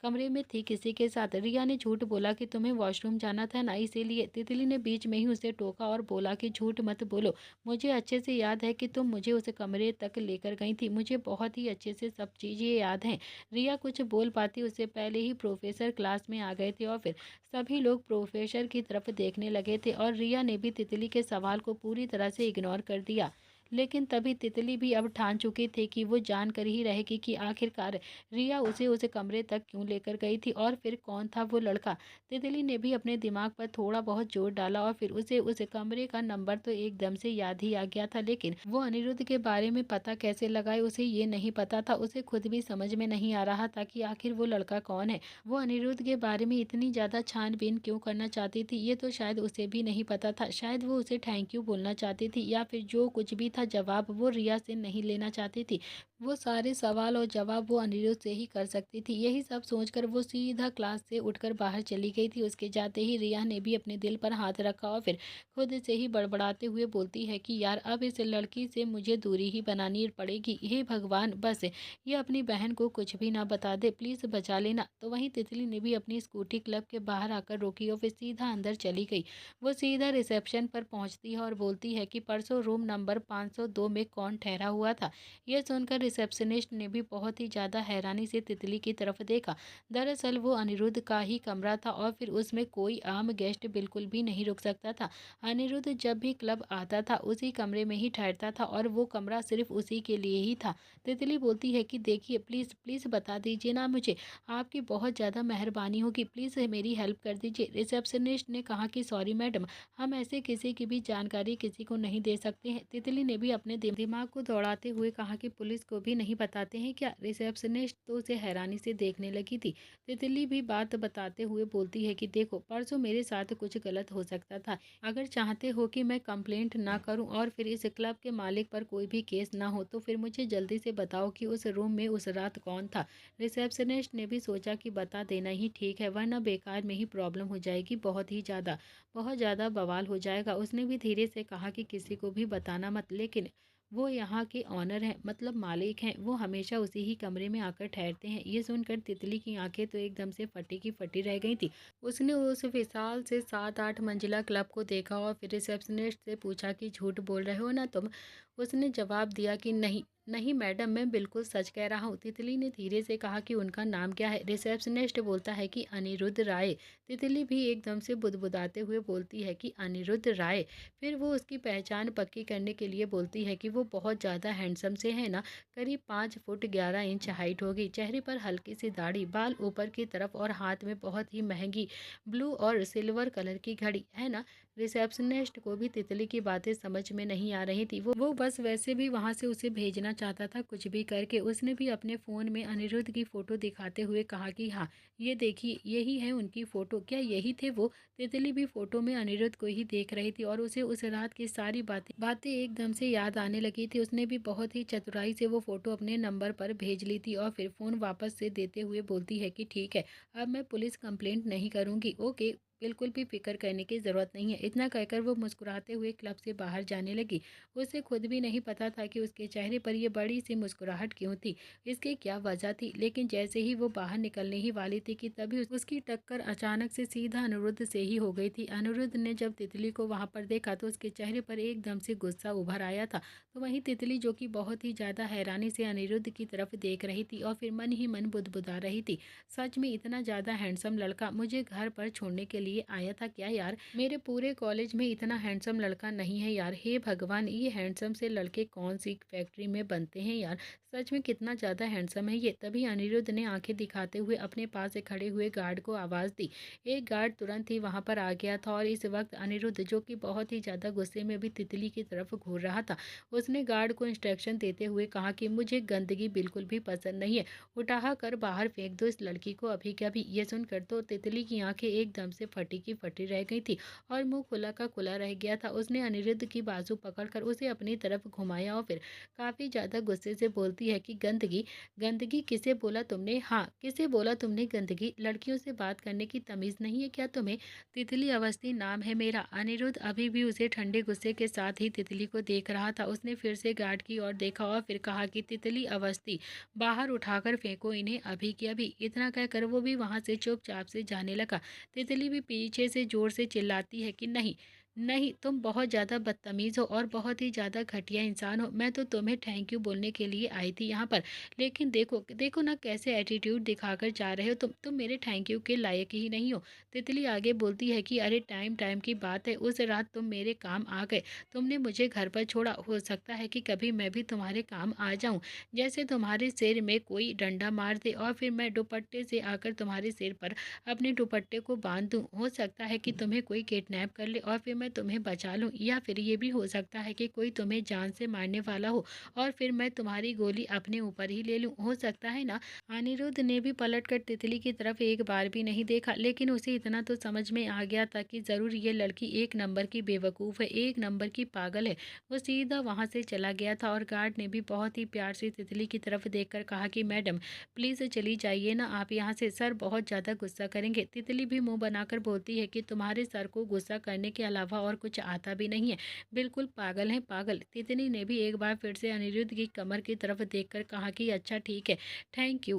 कमरे में थी किसी के साथ। रिया ने झूठ बोला कि तुम्हें वॉशरूम जाना था ना, इसीलिए। तितली ने बीच में ही उसे टोका और बोला कि झूठ मत बोलो, मुझे अच्छे से याद है कि तुम मुझे उस कमरे तक लेकर गई थी, मुझे बहुत ही अच्छे से सब चीज़ें याद हैं। रिया कुछ बोल पाती उससे पहले ही प्रोफेसर क्लास में आ गए थे और फिर सभी लोग प्रोफेसर की तरफ देखने लगे थे और रिया ने भी तितली के सवाल को पूरी तरह से इग्नोर कर दिया। लेकिन तभी तितली भी अब ठान चुकी थी कि वो जान कर ही रहेगी कि आखिरकार रिया उसे उस कमरे तक क्यों लेकर गई थी और फिर कौन था वो लड़का। तितली ने भी अपने दिमाग पर थोड़ा बहुत जोर डाला और फिर उसे उस कमरे का नंबर तो एकदम से याद ही आ गया था, लेकिन वो अनिरुद्ध के बारे में पता कैसे लगाए उसे ये नहीं पता था। उसे खुद भी समझ में नहीं आ रहा था कि आखिर वो लड़का कौन है। वो अनिरुद्ध के बारे में इतनी ज़्यादा छानबीन क्यों करना चाहती थी, ये तो शायद उसे भी नहीं पता था। शायद वो उसे थैंक यू बोलना चाहती थी या फिर जो कुछ भी था जवाब वो रिया से नहीं लेना चाहती थी। वो सारे सवाल और जवाब वो अनिरुद्ध से ही कर सकती थी। यही सब सोचकर वो सीधा क्लास से उठकर बाहर चली गई थी। उसके जाते ही रिया ने भी अपने दिल पर हाथ रखा और फिर खुद से ही बड़बड़ाते हुए बोलती है कि यार अब इस लड़की से मुझे दूरी ही बनानी पड़ेगी। हे भगवान, बस ये अपनी बहन को कुछ भी ना बता दे, प्लीज़ बचा लेना। तो वहीं तितली ने भी अपनी स्कूटी क्लब के बाहर आकर रोकी और फिर सीधा अंदर चली गई। वो सीधा रिसेप्शन पर पहुंचती है और बोलती है कि परसों रूम नंबर 502 में कौन ठहरा हुआ था। यह सुनकर रिसेप्शनिस्ट ने भी बहुत ही ज़्यादा हैरानी से तितली की तरफ देखा। दरअसल वो अनिरुद्ध का ही कमरा था और फिर उसमें कोई आम गेस्ट बिल्कुल भी नहीं रुक सकता था। अनिरुद्ध जब भी क्लब आता था उसी कमरे में ही ठहरता था और वो कमरा सिर्फ उसी के लिए ही था। तितली बोलती है कि देखिए प्लीज़ प्लीज़ बता दीजिए ना मुझे, आपकी बहुत ज़्यादा मेहरबानी होगी, प्लीज़ मेरी हेल्प कर दीजिए। रिसेप्शनिस्ट ने कहा कि सॉरी मैडम, हम ऐसे किसी की भी जानकारी किसी को नहीं दे सकते हैं। तितली ने भी अपने दिमाग को दौड़ाते हुए कहा कि पुलिस को भी नहीं बताते हैं क्या? रिसेप्शनिस्ट तो उसे हैरानी से देखने लगी थी। तितली भी बात बताते हुए बोलती है कि देखो परसों मेरे साथ कुछ गलत हो सकता था। अगर चाहते हो कि मैं कंप्लेंट ना करूं और फिर इस क्लब के मालिक पर कोई भी केस ना हो तो फिर मुझे जल्दी से बताओ कि उस रूम में उस रात कौन था। रिसेप्शनिस्ट ने भी सोचा कि बता देना ही ठीक है, वरना बेकार में ही प्रॉब्लम हो जाएगी, बहुत ज़्यादा बवाल हो जाएगा। उसने भी धीरे से कहा कि किसी को भी बताना मत, लेकिन वो यहाँ के ऑनर हैं, मतलब मालिक हैं, वो हमेशा उसी ही कमरे में आकर ठहरते हैं। ये सुनकर तितली की आंखें तो एकदम से फटी की फटी रह गई थी। उसने उस विशाल से 7-8 मंजिला क्लब को देखा और फिर रिसेप्शनिस्ट से पूछा कि झूठ बोल रहे हो ना तुम? उसने जवाब दिया कि नहीं नहीं मैडम, मैं बिल्कुल सच कह रहा हूँ। तितली ने धीरे से कहा कि उनका नाम क्या है? रिसेप्शनिस्ट बोलता है कि अनिरुद्ध राय। तितली भी एकदम से बुदबुदाते हुए बोलती है कि अनिरुद्ध राय। फिर वो उसकी पहचान पक्की करने के लिए बोलती है कि वो बहुत ज़्यादा हैंडसम से है ना, करीब 5 फुट 11 इंच हाइट होगी, चेहरे पर हल्की सी दाढ़ी, बाल ऊपर की तरफ और हाथ में बहुत ही महंगी ब्लू और सिल्वर कलर की घड़ी है ना। रिसेप्शनिस्ट को भी तितली की बातें समझ में नहीं आ रही थी। वो बस वैसे भी वहाँ से उसे भेजना चाहता था कुछ भी करके। उसने भी अपने फ़ोन में अनिरुद्ध की फ़ोटो दिखाते हुए कहा कि हाँ ये देखिए यही है उनकी फ़ोटो। क्या यही थे वो? तितली भी फ़ोटो में अनिरुद्ध को ही देख रही थी और उसे उस रात की सारी बातें एकदम से याद आने लगी थी। उसने भी बहुत ही चतुराई से वो फ़ोटो अपने नंबर पर भेज ली थी और फिर फ़ोन वापस से देते हुए बोलती है कि ठीक है, अब मैं पुलिस कंप्लेंट नहीं करूँगी। ओके, बिल्कुल भी फ़िक्र करने की ज़रूरत नहीं है। इतना कहकर वो मुस्कुराते हुए क्लब से बाहर जाने लगी। उसे खुद भी नहीं पता था कि उसके चेहरे पर ये बड़ी सी मुस्कुराहट क्यों थी, इसकी क्या वजह थी। लेकिन जैसे ही वो बाहर निकलने ही वाली थी कि तभी उसकी टक्कर अचानक से सीधा अनिरुद्ध से ही हो गई थी। अनिरुद्ध ने जब तितली को वहाँ पर देखा तो उसके चेहरे पर एकदम से गुस्सा उभर आया था। तो वहीं तितली जो कि बहुत ही ज़्यादा हैरानी से अनिरुद्ध की तरफ देख रही थी और फिर मन ही मन बुदबुदा रही थी, सच में इतना ज़्यादा हैंडसम लड़का मुझे घर पर छोड़ने के लिए आया था क्या यार? मेरे पूरे कॉलेज में इतना हैंडसम लड़का नहीं है यार। हे भगवान, ये हैंडसम से लड़के कौन सी फैक्ट्री में बनते हैं यार? सच में कितना ज़्यादा हैंडसम है ये। तभी अनिरुद्ध ने आंखें दिखाते हुए अपने पास से खड़े हुए गार्ड को आवाज़ दी। एक गार्ड तुरंत ही वहां पर आ गया था और इस वक्त अनिरुद्ध जो कि बहुत ही ज़्यादा गुस्से में भी तितली की तरफ घूर रहा था, उसने गार्ड को इंस्ट्रक्शन देते हुए कहा कि मुझे गंदगी बिल्कुल भी पसंद नहीं है, उठा कर बाहर फेंक दो इस लड़की को अभी के अभी। ये सुनकर तो तितली की आंखें एकदम से फटी की फटी रह गई थी और मुंह खुला का खुला रह गया था। उसने अनिरुद्ध की बाजू पकड़कर उसे अपनी तरफ घुमाया और फिर काफ़ी ज़्यादा गुस्से से बोलती है कि गंदगी, गंदगी किसे बोला तुमने? हाँ, किसे बोला तुमने गंदगी? लड़कियों से बात करने की तमीज़ नहीं है क्या तुम्हें? तितली अवस्थी नाम है मेरा। अनिरुद्ध अभी भी उसे ठंडे गुस्से के साथ ही तितली को देख रहा था। उसने फिर से गार्ड की ओर देखा और फिर कहा कि तितली अवस्थी, बाहर उठाकर फेंको इन्हें अभी के अभी। इतना कहकर वो भी वहां से चुपचाप से जाने लगा। तितली भी पीछे से जोर से चिल्लाती है कि नहीं, नहीं, तुम बहुत ज़्यादा बदतमीज़ हो और बहुत ही ज़्यादा घटिया इंसान हो। मैं तो तुम्हें थैंक यू बोलने के लिए आई थी यहाँ पर, लेकिन देखो देखो ना कैसे एटीट्यूड दिखाकर जा रहे हो। तुम मेरे थैंक यू के लायक ही नहीं हो। तितली आगे बोलती है कि अरे टाइम टाइम की बात है, उस रात तुम मेरे काम आ गए, तुमने मुझे घर पर छोड़ा। हो सकता है कि कभी मैं भी तुम्हारे काम आ जाऊं, जैसे तुम्हारे सिर में कोई डंडा मार दे और फिर मैं दुपट्टे से आकर तुम्हारे सिर पर अपने दुपट्टे को बांध दूं। हो सकता है कि तुम्हें कोई किडनैप कर ले और फिर मैं तुम्हें बचा लूं, या फिर ये भी हो सकता है कि कोई तुम्हें जान से मारने वाला हो और फिर मैं तुम्हारी गोली अपने ऊपर ही ले लूं। हो सकता है ना? अनिरुद्ध ने भी पलटकर तितली की तरफ एक बार भी नहीं देखा, लेकिन उसे इतना तो समझ में आ गया था कि ज़रूर ये लड़की एक नंबर की बेवकूफ़ है, एक नंबर की पागल है। वो सीधा वहाँ से चला गया था और गार्ड ने भी बहुत ही प्यार से तितली की तरफ देखकर कहा कि मैडम प्लीज़ चली जाइए ना आप यहाँ से, सर बहुत ज़्यादा गुस्सा करेंगे। तितली भी मुंह बनाकर बोलती है कि तुम्हारे सर को गुस्सा करने के अलावा और कुछ आता भी नहीं है, बिल्कुल पागल है पागल। तितली ने भी एक बार फिर से अनिरुद्ध की कमर की तरफ देखकर कहा कि अच्छा ठीक है, थैंक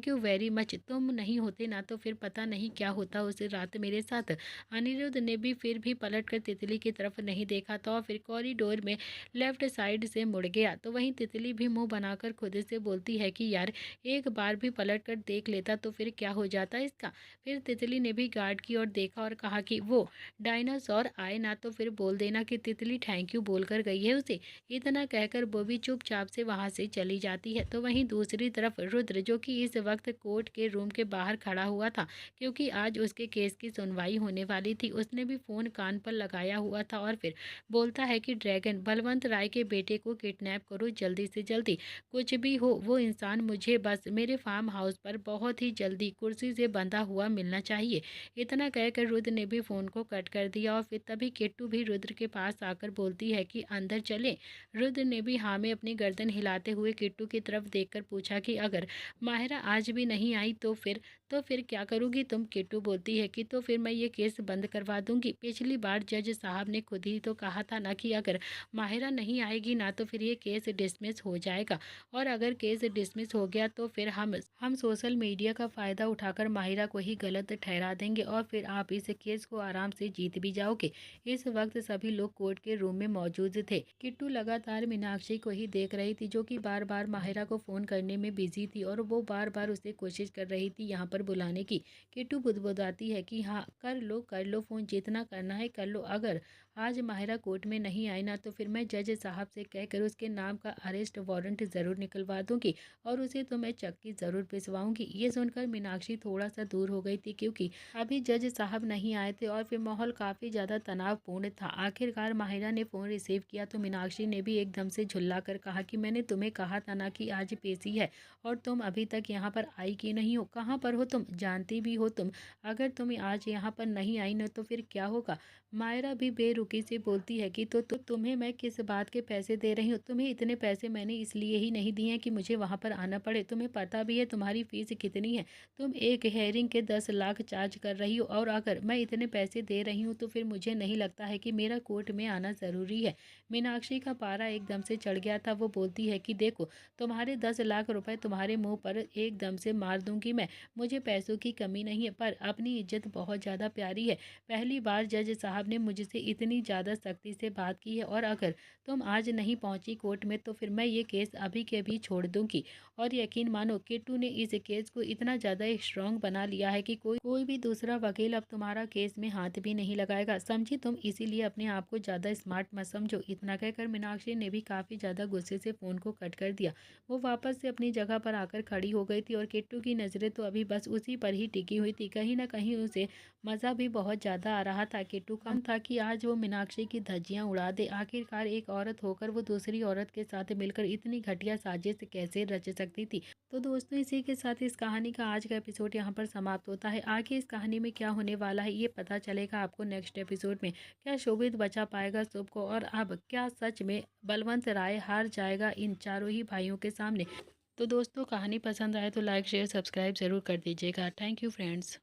यू वेरी मच। तुम नहीं होते ना तो फिर पता नहीं क्या होता उस रात मेरे साथ। अनिरुद्ध ने भी फिर भी पलटकर तितली की तरफ नहीं देखा था और फिर कॉरिडोर में लेफ्ट साइड से मुड़ गया। तो वहीं तितली भी मुंह बनाकर खुद से बोलती है कि यार एक बार भी पलट कर देख लेता तो फिर क्या हो जाता इसका। फिर तितली ने भी गार्ड की ओर देखा और कहा कि वो डायनासोर आए ना तो फिर बोल देना कि तितली थैंक यू बोलकर गई है उसे। इतना कहकर वो भी चुपचाप से वहां से चली जाती है। तो वहीं दूसरी तरफ रुद्र, जो कि इस वक्त कोर्ट के रूम के बाहर खड़ा हुआ था क्योंकि आज उसके केस की सुनवाई होने वाली थी, उसने भी फ़ोन कान पर लगाया हुआ था और फिर बोलता है कि ड्रैगन बलवंत राय के बेटे को किडनैप करो जल्दी से जल्दी, कुछ भी हो वो इंसान मुझे बस मेरे फार्म हाउस पर बहुत ही जल्दी कुर्सी से बंधा हुआ मिलना चाहिए। इतना कहकर रुद्र ने भी फ़ोन को कट कर दिया और फिर तभी किट्टू भी रुद्र के पास आकर बोलती है कि अंदर चले। रुद्र ने भी हाँ में अपनी गर्दन हिलाते हुए किट्टू की तरफ देखकर पूछा कि अगर माहिरा आज भी नहीं आई तो फिर क्या करोगी तुम? किट्टू बोलती है कि तो फिर मैं ये केस बंद करवा दूंगी। पिछली बार जज साहब ने खुद ही तो कहा था ना कि अगर माहिरा नहीं आएगी ना तो फिर ये केस डिसमिस हो जाएगा, और अगर केस डिसमिस हो गया तो फिर हम सोशल मीडिया का फ़ायदा उठाकर माहिरा को ही गलत ठहरा देंगे और फिर आप इस केस को आराम से जीत भी जाओगे। इस वक्त सभी लोग कोर्ट के रूम में मौजूद थे। किट्टू लगातार मीनाक्षी को ही देख रही थी, जो कि बार बार माहिरा को फ़ोन करने में बिजी थी और वो बार बार उसे कोशिश कर रही थी यहाँ पर बुलाने की। किट्टू बुदबुदाती है कि हाँ कर लो फ़ोन, जितना करना है कर लो। अगर आज माहिरा कोर्ट में नहीं आई ना तो फिर मैं जज साहब से कहकर उसके नाम का अरेस्ट वारंट ज़रूर निकलवा दूंगी और उसे तो मैं चक्की ज़रूर पिसवाऊंगी। ये सुनकर मीनाक्षी थोड़ा सा दूर हो गई थी क्योंकि अभी जज साहब नहीं आए थे और फिर माहौल काफ़ी ज़्यादा तनावपूर्ण था। आखिरकार माहिरा ने फ़ोन रिसीव किया तो मीनाक्षी ने भी एकदम से झुल्ला कर कहा कि मैंने तुम्हें कहा था ना कि आज पेशी है और तुम अभी तक यहाँ पर आई कि नहीं हो? कहाँ पर हो तुम? जानती भी हो तुम? अगर तुम आज यहाँ पर नहीं आई ना तो फिर क्या होगा? मायरा भी बेरुखी से बोलती है कि तो तुम्हें मैं किस बात के पैसे दे रही हूँ? तुम्हें इतने पैसे मैंने इसलिए ही नहीं दिए हैं कि मुझे वहाँ पर आना पड़े। तुम्हें पता भी है तुम्हारी फीस कितनी है? तुम एक हेयरिंग के 10 लाख चार्ज कर रही हो और अगर मैं इतने पैसे दे रही हूँ तो फिर मुझे नहीं लगता है कि मेरा कोर्ट में आना ज़रूरी है। मीनाक्षी का पारा एकदम से चढ़ गया था। वो बोलती है कि देखो तुम्हारे 10 लाख रुपए तुम्हारे मुंह पर एकदम से मार दूंगी मैं, मुझे पैसों की कमी नहीं है, पर अपनी इज्जत बहुत ज़्यादा प्यारी है। पहली बार जज साहब ने मुझसे इतनी ज़्यादा सख्ती से बात की है और अगर तुम आज नहीं पहुंची कोर्ट में तो फिर मैं ये केस अभी के अभी छोड़ दूंगी। और यकीन मानो किट्टू ने इस केस को इतना ज़्यादा स्ट्रॉन्ग बना लिया है कि कोई भी दूसरा वकील अब तुम्हारा केस में हाथ भी नहीं लगाएगा, समझी तुम? इसीलिए अपने आप को ज़्यादा स्मार्ट मत समझो। इतना कहकर मीनाक्षी ने भी काफ़ी ज़्यादा गुस्से से फ़ोन को कट कर दिया। वो वापस से अपनी जगह पर आकर खड़ी हो गई थी और किट्टू की नज़रें तो अभी बस उसी पर ही टिकी हुई थी। कहीं ना कहीं उसे मज़ा भी बहुत ज़्यादा आ रहा था। किट्टू का था कि आज वो मीनाक्षी की धज्जियां उड़ा दे। आखिरकार एक औरत होकर वो दूसरी औरत के साथ मिलकर इतनी घटिया साजिश कैसे रच सकती थी। तो दोस्तों, इसी के साथ इस कहानी का आज का एपिसोड यहाँ पर समाप्त होता है। आगे इस कहानी में क्या होने वाला है ये पता चलेगा आपको नेक्स्ट एपिसोड में। क्या शोभित बचा पाएगा शुभ को, और अब क्या सच में बलवंत राय हार जाएगा इन चारों ही भाइयों के सामने। तो दोस्तों, कहानी पसंद आए तो लाइक शेयर सब्सक्राइब ज़रूर कर दीजिएगा। Thank you friends.